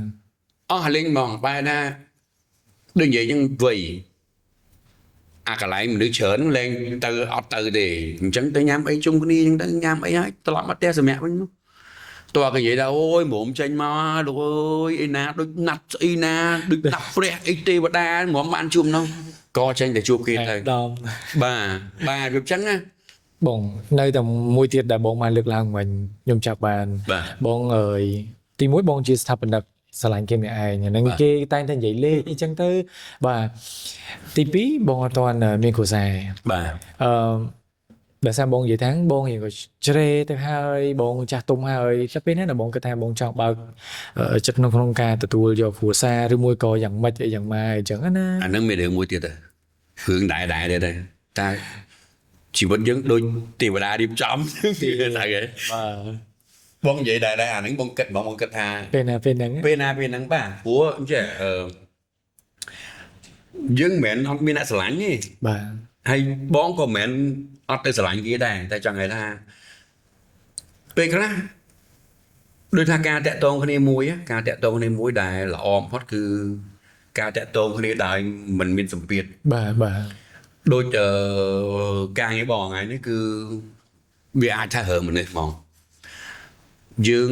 អស់លេងហ្មងបែរណាដូចនិយាយចឹងវ័យអាកន្លែងមនុស្សច្រើនលែងទៅអត់ទៅទេអញ្ចឹងទៅញ៉ាំអីជុំគ្នាអញ្ចឹងទៅញ៉ាំអីហើយត្រឡប់មកផ្ទះសម្រាប់វិញមកតើគេនិយាយថាអូយមុំចេញមកលោកអើយអីណាដូចណាត់ស្អីណាដូចដាក់ព្រះអីទេវតាមុំបានជួបនោះក៏ចេញទៅជួបគេទៅបាទវាអញ្ចឹងណាបងនៅតែមួយទៀតដែលបងបានលើកឡើងមិញខ្ញុំចាប់បានបងអើយទីមួយបងជាស្ថាបនិក ស្រឡាញ់គេម្នាក់ឯងហ្នឹងគេតែងតែនិយាយលេងអញ្ចឹងទៅបាទទី2បងអត់ទាន់មានគ្រួសារ បាទ ដោយសារបងនិយាយថាបងរៀងក៏ជ្រេទៅហើយបងចាស់ទុំហើយតែពេលហ្នឹងបងគិតថាបងចង់បើកចិត្តក្នុងការទទួលយកគ្រួសារឬមួយក៏យ៉ាងម៉េចយ៉ាងម៉េចអញ្ចឹងណា អាហ្នឹងមានរឿងមួយទៀតរឿងដែរដែរតែជីវិតយើងដូចទេវតារៀបចំហ្នឹងហើយ បាទ បងនិយាយដែរអាហ្នឹងបងគិតថា ពេលណាពេលហ្នឹង ពេលហ្នឹងបាទព្រោះចេះយើងមិនមែនអត់មានអ្នកស្រឡាញ់ទេ បាទ ហើយបងក៏មិនមែនអត់ទៅស្រឡាញ់គេដែរតែចង់និយាយថាពេលខ្លះដូចថាការតាក់ទងគ្នាមួយដែលល្អបំផុតគឺការតាក់ទងគ្នាដោយមិនមានសម្ពាធ បាទ ដូចការងារបងថ្ងៃនេះគឺវាអាចថារើមនុស្សហ្មងយើង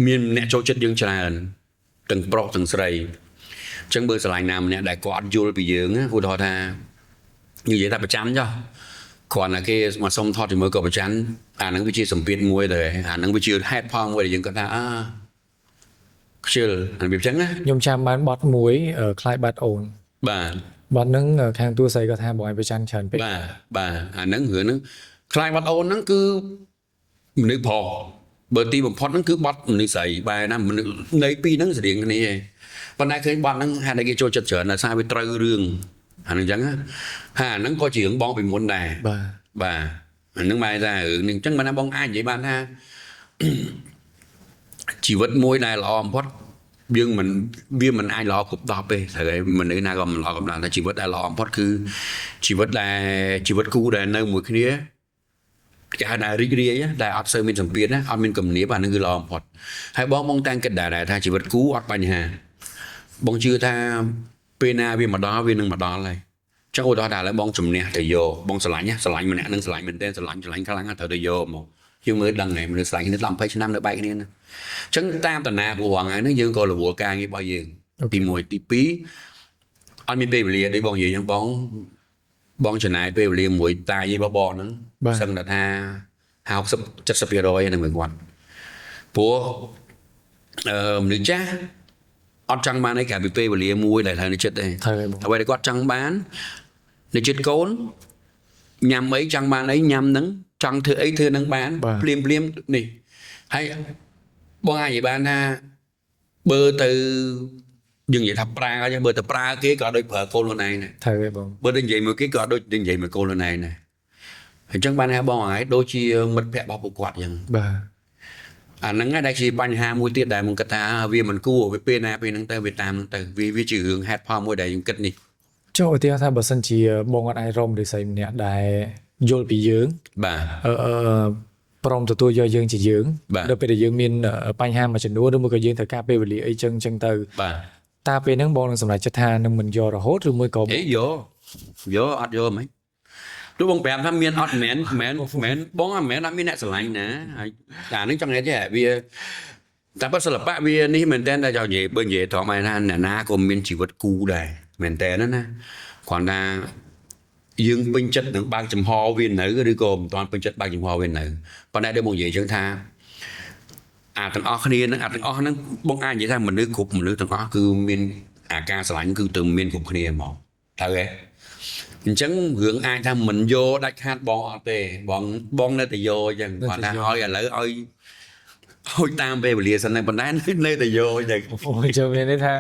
មានអ្នកចូលចិត្តយើងច្រើនទាំងប្រុសទាំងស្រីអញ្ចឹងបើស្រឡាញ់ណាម្នាក់ដែលគាត់យល់ពីយើងឧទាហរណ៍ថានិយាយថាប្រចាំចុះគ្រាន់តែគេមកសុំថតជាមួយក៏ប្រចាំអាហ្នឹងវាជាសម្ពាធមួយទៅអាហ្នឹងវាជាហេតុផលមួយដែលយើងគាត់ថាខ្ជិលអាវាអញ្ចឹងណា ខ្ញុំចាំបានបត់មួយខ្លាយបាត់អូន បាទ បត់ហ្នឹងខាងទូស្រីក៏ថាបងឲ្យប្រចាំច្រើនពេក បាទអាហ្នឹងរឿងហ្នឹងខ្លាចបាត់អូនហ្នឹងគឺមនុស្សប្រុសបើទីបំផុតហ្នឹងគឺបាត់មនុស្សស្រីបែរណាមនុស្សនៃពីរហ្នឹងស្រៀងគ្នាឯងប៉ុន្តែឃើញបាត់ហ្នឹងហេតុតែគេចូលចិត្តច្រើនតែសារវាត្រូវរឿងអាហ្នឹងអញ្ចឹងហើយអាហ្នឹងក៏ជារឿងបងពីមុនដែរ បាទ អាហ្នឹងបែរថារឿងនេះអញ្ចឹងបានថាបងអាចនិយាយបានថា ជីវិតមួយដែលល្អបំផុតយើងមិនវាមិនអាចល្អគ្រប់10ទេត្រូវហើយមនុស្សណាក៏មិនល្អគ្រប់10តែជីវិតដែលល្អបំផុតគឺជីវិតគូដែលនៅមួយគ្នាគេហៅថារីករាយដែលអត់សូវមានសម្ពាធណាអត់មានគំនាបអានឹងគឺល្អបំផុតហើយបងតែងគិតដែរថាជីវិតគូអត់បញ្ហាបងជឿថាពេលណាវាមកដល់វានឹងមកដល់ហើយចុះឧទាហរណ៍ថាឥឡូវបងជំនះទៅយកបងស្រឡាញ់ម្នាក់នឹងស្រឡាញ់មែនទែនស្រឡាញ់ខ្លាំងត្រូវទៅយកមកយើងមើលដឹងហើយមនុស្សស្រឡាញ់គ្នាដល់20ឆ្នាំនៅបែកគ្នាណាអញ្ចឹងតាមតាណាព្រោះថ្ងៃនេះយើងក៏រវល់ការងាររបស់យើងទី1ទី2អត់មានពេលវេលាដូចបងនិយាយអញ្ចឹងបងចំណាយពេលវេលាមួយតាយាយរបស់បងហ្នឹងសឹងថា60 70% ហ្នឹងមួយគាត់ព្រោះមនុស្សចាស់អត់ចង់បានអីក្រៅពីពេលវេលាមួយដែលត្រូវនៅចិត្តទេ ត្រូវហើយបង អ្វីដែលគាត់ចង់បាននៅចិត្តកូនញ៉ាំអីចង់បានអីញ៉ាំហ្នឹងចង់ធ្វើអីធ្វើហ្នឹងបានភ្លាមនេះហើយបងអាចនិយាយបានថាបើទៅយើងនិយាយថាប្រើអញ្ចឹងបើទៅប្រើគេក៏ដូចប្រើកូនខ្លួនឯងដែរ ត្រូវហើយបង បើទៅនិយាយមួយគេក៏ដូចនិយាយមួយកូនខ្លួនឯងដែរអញ្ចឹងបានថាបងថ្ងៃដូចជាមិត្តភក្តិរបស់ពួកគាត់អញ្ចឹង បាទ អាហ្នឹងឯងដែលជាបញ្ហាមួយទៀតដែលខ្ញុំគិតថាវាមិនគួរវាពេលណាពេលហ្នឹងទៅវាតាមហ្នឹងទៅវាជារឿងហេតុផលមួយដែលខ្ញុំគិតនេះ ចុះឧទាហរណ៍ថាបើសិនជាបងអត់អាចរំឬស្អីម្នាក់ដែលយល់ពីយើង បាទ ព្រមទទួលយកយើងជាយើងដល់ពេលដែលយើងមានបញ្ហាមួយចំនួនឬមួយក៏យើងត្រូវការពេលវេលាអីចឹងទៅ បាទ តើពេលហ្នឹងបងនឹងសម្រេចចិត្តថានឹងមិនយករហូតឬមួយក៏ អេយកអត់យកហ្មងទោះបងប្រាប់ថាមានអត់មែនបងអត់មែនអត់មានអ្នកស្រឡាញ់ណាហើយអាហ្នឹងចង់និយាយថាវាតែបើសិល្បៈវានេះមែនតើចង់និយាយបើនិយាយត្រង់មកថាអ្នកណាក៏មានជីវិតគូដែរមែនតើណាគ្រាន់តែយើងពេញចិត្តនឹងបើកចំហវានៅឬក៏មិនទាន់ពេញចិត្តបើកចំហវានៅប៉ុន្តែដូចបងនិយាយចឹងថាអាទាំងអស់គ្នាហ្នឹងបងអាចនិយាយថាមនុស្សគ្រប់មនុស្សទាំងអស់គឺមានអាការស្រឡាញ់គឺទៅមានគ្រប់គ្នាហ្មងត្រូវទេអញ្ចឹងរឿងអាចថាមិនយកដាច់ខាតបងអត់ទេបងនៅតែយកអញ្ចឹងគាត់ថាឲ្យឥឡូវឲ្យតាមពេលវេលាសិនតែប៉ុន្តែនៅតែយកអញ្ចឹង អូយចូលមានន័យថា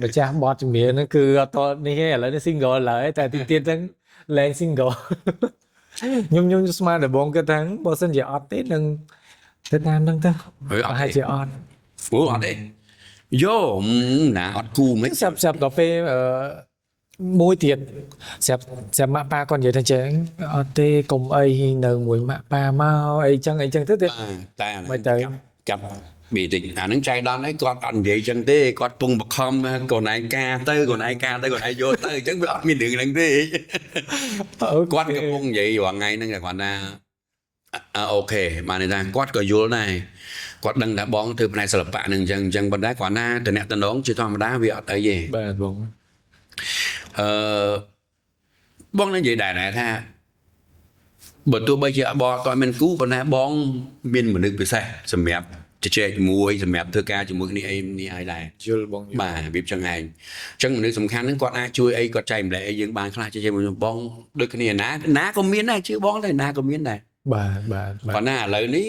ម្ចាស់បទជំនាញហ្នឹងគឺអត់តនេះទេឥឡូវនេះ single ឡើយតែទីទៀតហ្នឹងលែង single ខ្ញុំស្មានតែបងគិតថាបើសិនជាអត់ទេនឹងទៅតាមហ្នឹងទៅប្រហែលជាអត់ ព្រោះអត់ទេយកណាអត់គូមិន ស្រាប់ដល់ពេលមួយទៀតស្រាប់ម៉ាក់ប៉ាគាត់និយាយថាចឹងអត់ទេកុំអីនៅមួយម៉ាក់ប៉ាមកអីចឹងទៅទៀត តែ មិនទៅ ចាប់ពីតិចអានឹងចៃដន្យឯងគាត់អត់និយាយចឹងទេគាត់ពងបខំកូនឯងការទៅកូនឯងយកទៅអញ្ចឹងវាអត់មានរឿងហ្នឹងទេគាត់កំពុងនិយាយរាល់ថ្ងៃហ្នឹងគាត់ថាអូខេបានន័យថាគាត់ក៏យល់ដែរគាត់ដឹងថាបងធ្វើផ្នែកសិល្បៈហ្នឹងអញ្ចឹងប៉ុន្តែគាត់ណាតំណតំណងជាធម្មតាវាអត់អីទេ បាទបង បងនឹងនិយាយដែរថាបើទោះបីជាបងអត់មានគូប៉ុន្តែបងមានមនុស្សពិសេសសម្រាប់ ជជែកជាមួយសម្រាប់ធ្វើការជាមួយគ្នាអីនេះឲ្យដែរ យល់បងយល់ បាទរបៀបចឹងឯងអញ្ចឹងមនុស្សសំខាន់ហ្នឹងគាត់អាចជួយអីគាត់ចែកម្លែកអីយើងបានខ្លះជជែកជាមួយបងដូចគ្នាណាក៏មានដែរជឿបងដែរណាក៏មានដែរ បាទបាទ ប៉ុន្តែឥឡូវនេះ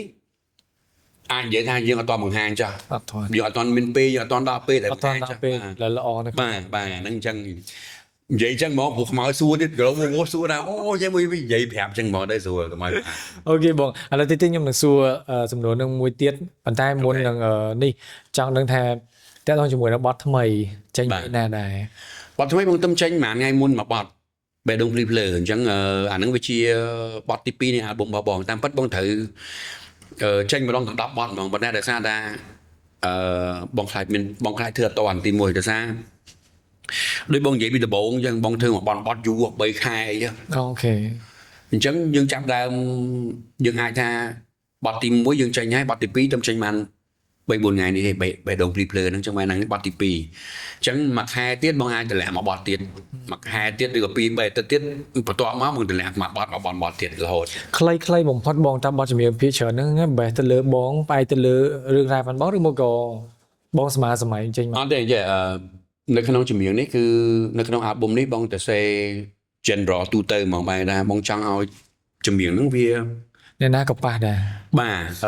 អាចនិយាយថាយើងអត់តបង្ហាញចាស់ អត់ធន់ យើងអត់តមានពេលយើងអត់តដល់ពេលតែ អត់ធន់ដល់ពេលល្អណាស់ បាទហ្នឹងអញ្ចឹងនិយាយអញ្ចឹងហ្មងព្រោះខ្មោចសួរទៀតក៏មកសួរថាអូចេះមួយនិយាយប្រាប់អញ្ចឹងហ្មងទៅសួរកុំឲ្យ អូខេបងឥឡូវទីខ្ញុំនឹងសួរសំណួរនឹងមួយទៀតប៉ុន្តែមុននឹងនេះចង់ដឹងថាតើតោះជាមួយនឹងបទថ្មីចេញពីណាដែរ បទថ្មីបងទំចេញប្រហែលថ្ងៃមុនមកបទបេះដូងភ្លឺភ្លើអញ្ចឹងអាហ្នឹងវាជាបទទី2នៃអាល់ប៊ុមរបស់បងតាមពិតបងត្រូវចេញម្ដងទៅ10បទហ្មងប៉ុន្តែដោយសារថាបងខ្លាចធ្វើអត់តាន់ទី1ដោយសារដូចបងនិយាយពីដំបូងអញ្ចឹងបងធ្វើមកបទយូរ3ខែអីចឹង អូខេ អញ្ចឹងយើងចាប់ដើមយើងអាចថាបទទី1យើងចេញហើយបទទី2ទៅចេញបាន3-4ថ្ងៃនេះទេបេះដូងភ្លឺភ្លើហ្នឹងអញ្ចឹងបានហ្នឹងបទទី2អញ្ចឹងមួយខែទៀតបងអាចតម្លាក់មកបទទៀតមួយខែទៀតឬក៏2-3អាទិត្យទៀតបន្ទាប់មកបងតម្លាក់មកបទទៀតរហូត ខ្លីបំផុតបងតាមបទចម្រៀងភាគច្រើនហ្នឹងបេះទៅលើបងបែរទៅលើរឿងរ៉ាវបានបងឬមកក៏បងសម័យចេញមក អត់ទេនិយាយនៅក្នុងចម្រៀងនេះគឺនៅក្នុងអាល់ប៊ុមនេះបងទៅសេ genre ទូទៅហ្មងបែរថាបងចង់ឲ្យចម្រៀងហ្នឹងវា អ្នកណាក៏ប៉ះដែរ បាទ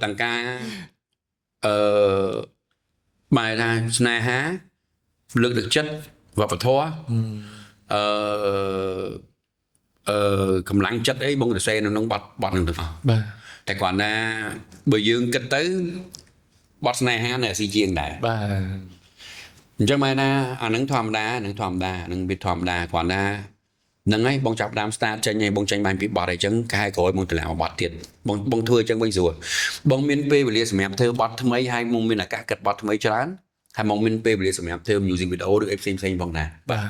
ទាំងការបែរថាស្នេហាលើកទឹកចិត្តវប្បធម៌កម្លាំងចិត្តអីបងទៅសេនៅក្នុងបទហ្នឹងទាំងអស់ បាទ តែគាត់ណាបើយើងគិតទៅបទស្នេហានៅស៊ីជាងដែរ បាទ អញ្ចឹងមែនណាអានឹងធម្មតានឹងវាធម្មតាគាត់ណាហ្នឹងហើយបងចាប់ដើម start ចេញហើយបងចេញបានពីបទអីចឹងខែក្រោយបងតម្លាក់មកបទទៀតបងធ្វើអញ្ចឹងវិញស្រួលបងមានពេលវេលាសម្រាប់ធ្វើបទថ្មីហើយបងមានឱកាសគិតបទថ្មីច្រើនហើយបងមានពេលវេលាសម្រាប់ធ្វើ music video ឬអីផ្សេងផងដែរ បាទ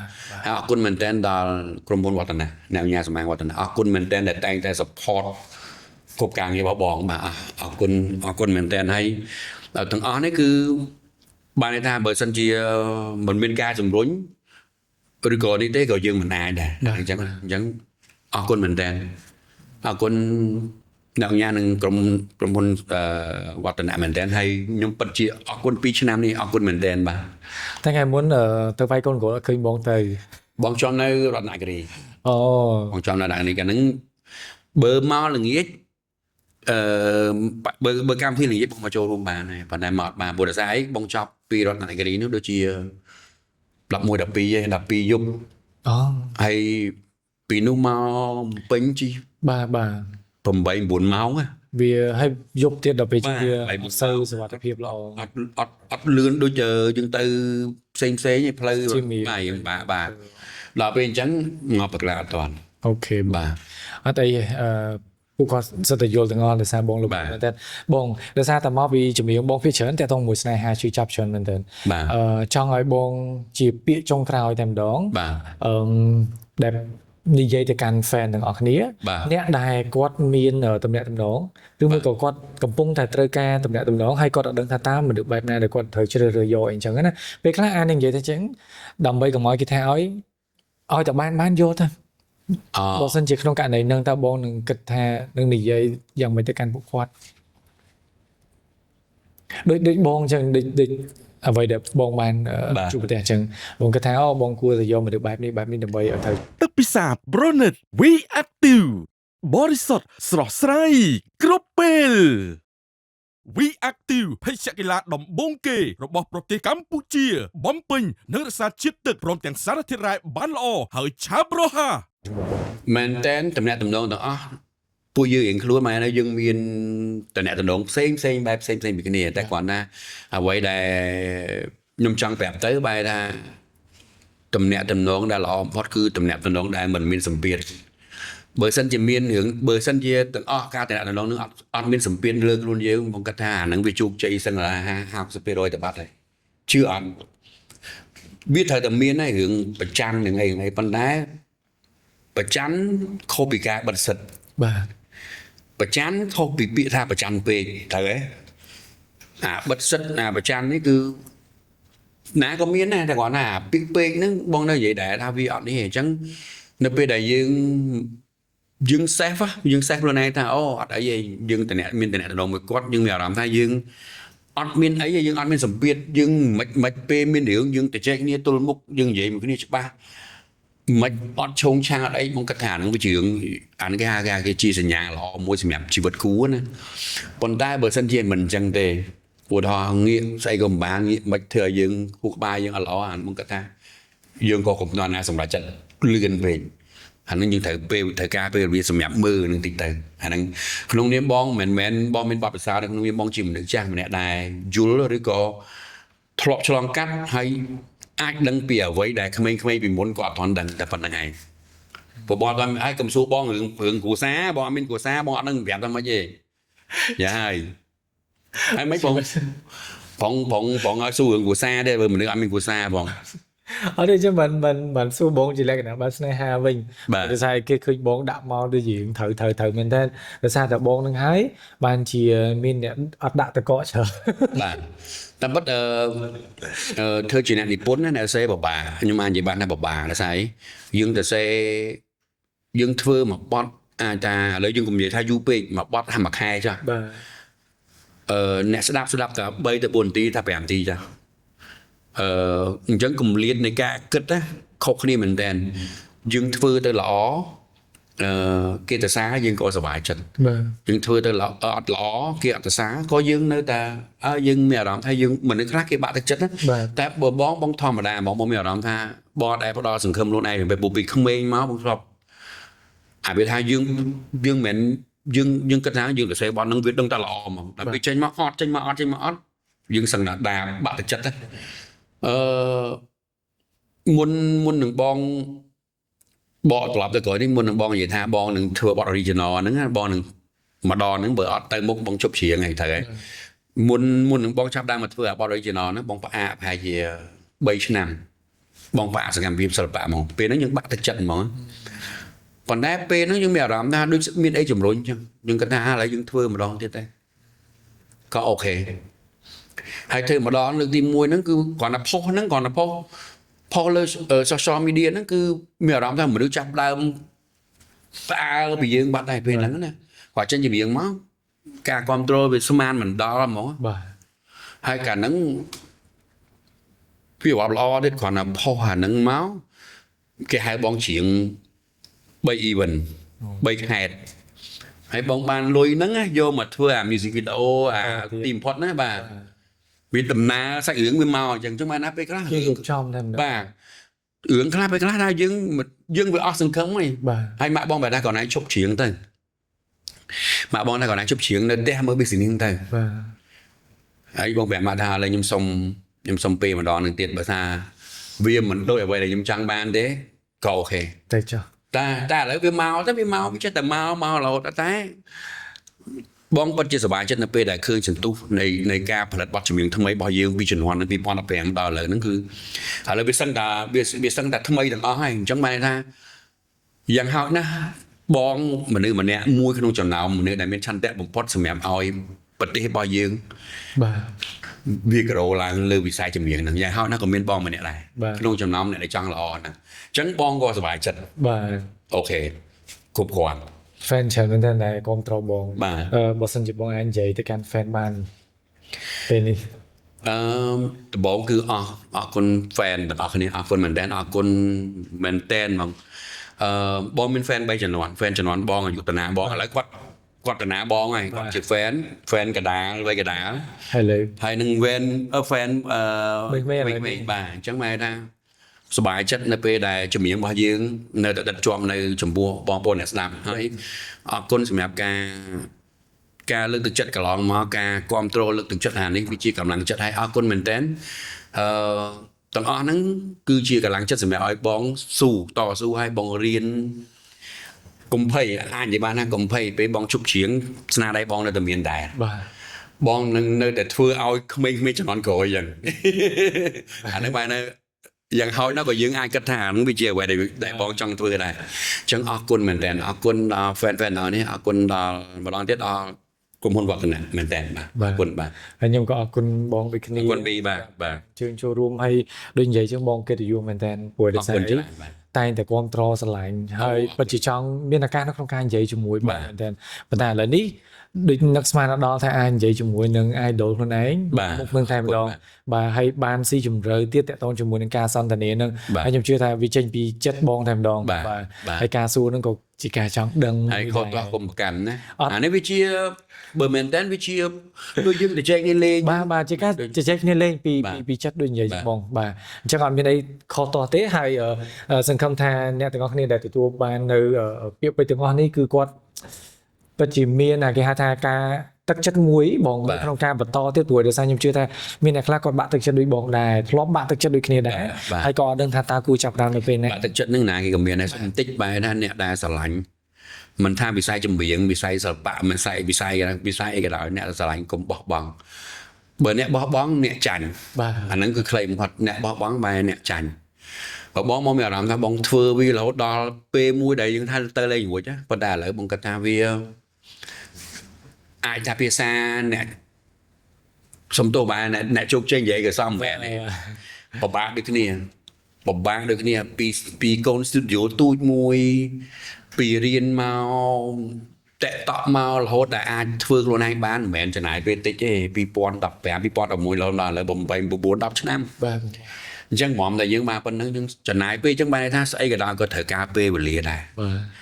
ហើយអរគុណមែនតើដល់ក្រុមហ៊ុនវឌ្ឍនាអ្នកញ្ញាសម្មាងវឌ្ឍនាអរគុណមែនតើដែលតែងតែ support គ្រប់ការងាររបស់បងបាទអរគុណមែនតើហើយទាំងអស់នេះគឺបានន័យថាបើសិនជាមិនមានការជំរុញឬក៏នេះទេក៏យើងមិនអាចដែរអញ្ចឹងអរគុណមែនតើអរគុណអ្នកអង្គការនឹងក្រុមហ៊ុនវឌ្ឍនៈមែនតើហើយខ្ញុំពិតជាអរគុណ2ឆ្នាំនេះអរគុណមែនតើបាទ តែថ្ងៃមុនទៅវាយកូនគ្រូឃើញបងទៅ បងចំនៅរតនគិរី អូ បងចំនៅដល់នេះកាលហ្នឹងបើមកល្ងាចបើកម្មវិធីល្ងាចបងមកចូលរួមបានហើយប៉ុន្តែមកអត់បានព្រោះដោយសារអីបងចប់ពីរតនគិរីនោះដូចជា11 12យប់ អូ ហើយពីនោះមកពេញជី បាទ 8 9ម៉ោង វាហើយយប់ទៀតដល់ពេលជាវា បាទ អត់សូវសុវត្ថិភាពល្អ អត់លឿនដូចយើងទៅផ្សេងឯផ្លូវ ជាមី បាទដល់ពេលអញ្ចឹងងាប់ប្រក្លាអត់តាន់ អូខេ បាទ អត់អីពួកគាត់សិតតែយល់ទាំងអស់ដោយសារបងលោក បាទ មែនតើបងដោយសារតែមកពីជំនាញបងភាគច្រើនតែតោះមួយស្នេហាជួយចាប់ច្រើនមែនតើ បាទ ចង់ឲ្យបងជាពាក្យចុងក្រោយតែម្ដង បាទ ដែលនិយាយទៅកាន់ fan ទាំងអស់គ្នា បាទ អ្នកដែលគាត់មានទំនាក់ទំនងឬមួយក៏គាត់កំពុងតែត្រូវការទំនាក់ទំនងហើយគាត់អត់ដឹងថាតើមនុស្សបែបណាដែលគាត់ត្រូវជ្រើសរើសយកអីចឹងណាពេលខ្លះអាននិយាយទៅចឹងដើម្បីកុំឲ្យគេថាឲ្យតែបានយកទៅ បើសិនជាក្នុងករណីហ្នឹងតើបងនឹងគិតថានឹងនិយាយយ៉ាងម៉េចទៅកាន់ពួកគាត់ដូចបងអញ្ចឹងដូចអ្វីដែលបងបានជួបប្រទះអញ្ចឹងបងគិតថាបងគួរតែយកមនុស្សបែបនេះដើម្បីឲ្យទៅ ទឹកពិសា Bronet We Active បរិសុទ្ធស្រស់ស្រាយគ្រប់ពេល We Active ភេសជ្ជៈកីឡាដំបូងគេរបស់ប្រទេសកម្ពុជាបំពេញនិងរក្សាជាតិទឹកព្រមទាំងសារធាតុរ៉ែបានល្អហើយឆាប់រហ័ស មែនតើតំណាក់តំណងទាំងអស់ពួកយើងរៀងខ្លួនមែនហើយយើងមានតំណាក់តំណងផ្សេងបែបផ្សេងពីគ្នាតែគាត់ណាអ្វីដែលខ្ញុំចង់ប្រាប់ទៅបែរថាតំណាក់តំណងដែលល្អបំផុតគឺតំណាក់តំណងដែលមិនមានសម្ពាធបើសិនជាមានរឿងបើសិនជាទាំងអស់ការតំណាក់តំណងនឹងអត់មានសម្ពាធលើខ្លួនយើងខ្ញុំគិតថាអានឹងវាជោគជ័យសឹងតែ50% ទៅបាត់ហើយជឿអត់វាត្រូវតែមានហើយរឿងប្រច័ណ្ឌនឹងអីប៉ុន្តែប្រច័ណ្ឌខុសពីការបិទសិទ្ធិ បាទ ប្រច័ណ្ឌខុសពីពាក្យថាប្រច័ណ្ឌពេកត្រូវទេអាបិទសិទ្ធិអាប្រច័ណ្ឌនេះគឺណាក៏មានដែរតែគាត់ថាពាក្យពេកហ្នឹងបងនៅនិយាយដែរថាវាអត់នេះអញ្ចឹងនៅពេលដែលយើង dương sếp á dương sếp luôn này ta ở đây dương tại nè miền tại nè đồng một quát dương mèo làm thay dương admin ấy dương admin sầm biệt dương mạch p miền điệu dương tại chạy nia tôi mục dương vậy một cái nia ba mạch ọt trông cha ở đây mong cắt hàn cái trường ăn cái ga cái chi sân nhà là mua sầm nhảm chỉ vật cú nữa còn ta bờ sân trên mình chẳng tề của thọ nghiện say gồm ba nghiện mạch thừa dương khu ba dương ở lò ăn mong cắt ha dương có cùng đoàn này xong lại trận lươn về hắn nhưng thời ca pe vì sầm nhảm mưa nên tình tình hắn không nên bong men bong men bọt sao không nên bong chìm được trang mình nè đài dul rồi có thọ cho lòng cắt hay ai đăng bìa với đại không ai bị muốn quạt toàn đằngแต่phần này bộ bò toàn ai cầm số bong hưởng của xá bong bên của xá bong đăng vẹn toàn mấy gì dạ ai mấy bong ở xu hướng của xa đây mình được ăn bên của xa bong ở đây chứ mình xu bốn chỉ là cái nào bạn này hà vinh để sai cái khơi bốn đạm màu để diện thử mình tên để sao để bốn đang hái bạn chỉ mình để đạm từ cọ chờ bạn ta bắt thơ chuyện này thì bốn này xe bà nhưng mà vậy bạn là bà là sai dương ta xe dương thưa mà bót ta lấy dương cùng vậy thay du pe mà bót hai mặt hai cho nè sẽ đáp cả bây giờ buồn tí ta bèm tí cho chẳng cùng liên này cả kết á khóc đi mình đèn dương thưa tới lõ kia ta xá dương có sờ bài chân dương thưa tới lõ kia ta xá có dương nơi ta dương mèo đòn thay dương mình khác cái bạn thực chất á ta bờ bóng thò mà đà bóng mèo đòn tha bò đây bò đo sừng khâm luôn này về bộ bị không mê máu bóng sọc biết hai dương mệnh dương kết há dương là xe bò nâng việt đông ta lò mà là bị tranh mát dương sừng là đà bạn thực chất á muôn đừng bong bọ tập tới cõi đi muôn đừng bong vậy tha bong đừng thừa bọ original nứng bong đừng mà đo nứng bờ tay mốc bong chụp xìa ngày thời muôn đừng bong chắp đang mà thừa bọ original nó bong bạ hay gì bảy năm bong bạ sẽ làm viêm sờ bạ mong pe nó những bạn thực chất mà còn đá pe nó những mèo làm ta đôi miên ấy chùm rốn chứ nhưng cái ta lại những thừa mà đo thế đây có ok hay thêm mà đó được tìm mùi nó cứ còn là po lên social media nó cứ mèo đóng ra một đứa chắp la ta bị dương bắt này về lắm nè quả chân gì bị dương máu cả control về số man mình đó là mỏ hay cả nắng ví dụ lo đến còn là po hà nắng máu cái hai bong chuyện bay even bay hẹt hay bong ban lôi nắng vô mà thưa music video tìm pot đó bà vì tầm na sai ưỡng với màu chẳng chúng anh áp cái lá trong thêm bà ưỡng cái lá ra dương với Austin không ấy hay mạ bong bà đã còn ai chụp chuyện thôi mạ bong đã còn ai chụp chuyện nên đem mới biết gì nhưng thôi ấy bong bè mạ thà là nhâm sông p mà đo nâng tiền bà xa vì mình đôi ở vậy là nhâm trang ban đấy cầu ok ta lấy với màu với chất tầm màu là đã té bong bắt chia sẻ bài chất là pe đại khơi chân tuในการผลิตวัตถุดิบทำไมบ่อยวิจารณ์วันปีปอนแปลงดาวเลยนั่นคืออะไรเบียสังดาทำไมถึงให้จังไม่ท่าอย่างเฮานะบองเหมือนเนี่ยมวยขนมจนหนาวเหมือนในเมนชันแต่ผมพอดสมัยเอาปฏิบ่อยวิกโรลางเลยวิสัยจำเนียงนั่นอย่างเฮานะก็เมนบองมันเนี่ยอะไรขนมจนหนาวเนี่ยในจังละอ่อนนะจังบองก็สบายจัดโอเคครบควรfan ฉันนั่นแหละกองตรบองบอสันจิบองอันใหญ่แต่การแฟนบ้านเป็นนี่แต่บอกคือคนแฟนแต่คนนี้คนเหมือนแดนคนเหมือนแดนบางบองเป็นแฟนใบจันวันแฟนจันวันบองอยู่ตนาบองอะไรquạtตนาบองไงจีแฟนกระดาใบกระดาhayเลยhayหนึ่งแฟนไม่บ่าจังไม่ได้สบายจัดในเปได้จะมีอย่างบางอย่างในดัดจอมในจมบัวบองปนเนี่ยสนามให้คนสมัยการเลือกตึกจัดกระลองมาการความโตเลือกตึกจัดหานี้วิจิกำลังจัดให้คนเหมือนเต้นตอนนั้นคือจีกำลังจัดสมัยอ้อยบองสู้ต่อสู้ให้บองเรียนกลมไพ่อ่านอย่างบ้านนะกลมไพ่ไปบองชุบเฉียงสนาได้บองในตะเมียนได้บองในแต่เพื่อเอาไม่จะนอนโกยอย่างอันนั้นไปนะอย่างเขาnó có những ai cất hàng bị chia về để bong trong tôi này chẳng quân mình đèn quân fan nào này quân mà đón tiết cùng hôn vật này mình đèn mà quân bà nhưng có quân bong bị quân bị bà chương showroom hay đơn giản chương bong kia thì mình đèn buổi để តែងតែគ្រប់ត្រស្រឡាញ់ហើយពិតជាចង់មានឱកាសនៅក្នុងការនិយាយជាមួយបាទមែនតើប៉ុន្តែឥឡូវនេះដូចនឹកស្មានដល់ថាអាចនិយាយជាមួយនឹង idol ខ្លួនឯងមុខនឹងតែម្ដងបាទហើយបានស៊ីជម្រៅទៀតតកតងជាមួយនឹងការសន្ទនានឹងហើយខ្ញុំជឿថាវាចេញពីចិត្តបងតែម្ដងបាទហើយការសួរនឹងក៏ជាការចង់ដឹងហើយខុសតោះគុំប្រកាន់ណាអានេះវាជាបើមែនតើវាជាដូចយើងទៅចែកគ្នាលេងបាទជាការជជែកគ្នាលេងពីចិត្តដូចនិយាយបងបាទអញ្ចឹងអត់មានអីខុសតោះទេហើយសង្ឃឹមថាអ្នកទាំងអស់គ្នាដែលទទួលបាននៅពាក្យពេចន៍ទាំងអស់នេះគឺគាត់ពិតជាមានគេហៅថាការទឹកចិត្តមួយបងក្នុងការបន្តទៀតព្រោះដោយសារខ្ញុំជឿថាមានអ្នកខ្លះគាត់បាក់ទឹកចិត្តដូចបងដែរធ្លាប់បាក់ទឹកចិត្តដូចគ្នាដែរហើយក៏អត់ដឹងថាតើគួរចាប់ផ្ដើមនៅពេលណាបាក់ទឹកចិត្តនឹងណាគេក៏មានដែរបន្តិចបែរថាអ្នកដែលស្រឡាញ់មិនថាវិស័យចម្រៀងវិស័យសិល្បៈវិស័យអីក៏ដោយអ្នកស្រឡាញ់កុំបោះបង់បើអ្នកបោះបង់អ្នកចាញ់អាហ្នឹងគឺខ្លីបំផុតអ្នកបោះបង់បែរអ្នកចាញ់បើបងមកមានអារម្មណ៍ថាបងធ្វើវារហូតដល់ពេលមួយដែលយើងថាទៅលេងរួចប៉ុន្តែឥឡូវបងគិតថាវាអាចថាភាសាអ្នកសំទោសបានអ្នកជោគជ័យនិយាយក៏សំបែបនេះពិបាកដូចគ្នាពីកូន studio ទូចមួយពីរៀនមកតែតក់មករហូតដែលអាចធ្វើខ្លួនឯងបានមិនមែនចំណាយពេលតិចទេ2015 2011ដល់ឥឡូវ8 9 10ឆ្នាំបាទអញ្ចឹងហ្មងតែយើងមកប៉ុណ្ណឹងយើងចំណាយពេលអញ្ចឹងបានថាស្អីក៏ដោយក៏ត្រូវការពេលវេលាដែរបាទ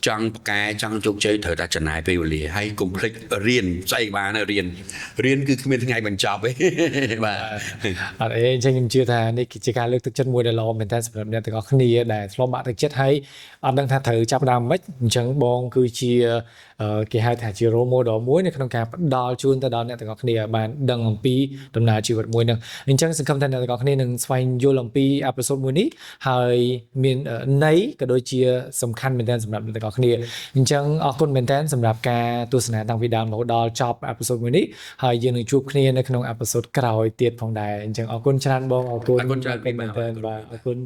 ចង់ប្រកែចង់ជោគជ័យត្រូវតែចំណាយពេលវេលាហើយកុំភ្លេចរៀនស្អីបានរៀនគឺគ្មានថ្ងៃបញ្ចប់ទេបាទអត់អីអញ្ចឹងខ្ញុំជឿថានេះជាការលើកទឹកចិត្តមួយដែលល្អមែនតើសម្រាប់អ្នកទាំងអស់គ្នាដែលធ្លាប់បាក់ទឹកចិត្តហើយអត់ដឹងថាត្រូវចាប់ដើមមិនអញ្ចឹងបងគឺជាគេហៅថាជា role model មួយនៅក្នុងការផ្ដល់ជូនទៅដល់អ្នកទាំងអស់គ្នាបានដឹងអំពីដំណើរជីវិតមួយនឹងអញ្ចឹងសង្ឃឹមថាអ្នកទាំងអស់គ្នានឹងស្វែងយល់អំពី episode មួយនេះហើយមានន័យក៏ដូចជាសំខាន់មែនតើសម្រាប់អ្នកទាំងអស់គ្នាអញ្ចឹងអរគុណមែនតើសម្រាប់ការទស្សនាតាំងពីដើមរហូតដល់ចប់ episode មួយនេះហើយយើងនឹងជួបគ្នានៅក្នុង episode ក្រោយទៀតផងដែរអញ្ចឹងអរគុណច្រើនបងអរគុណច្រើនមែនតើបាទអរគុណ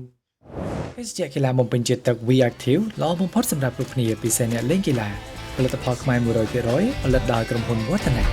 ភេសជ្ជៈកីឡាបំពេញចិត្តទឹក We Active ល្អបំផុតសម្រាប់គ្រប់គ្នាពិសេសអ្នកលេងកីឡាផលិតផលខ្មែរ 100% ផលិតដោយក្រុមហ៊ុនវឌ្ឍនៈ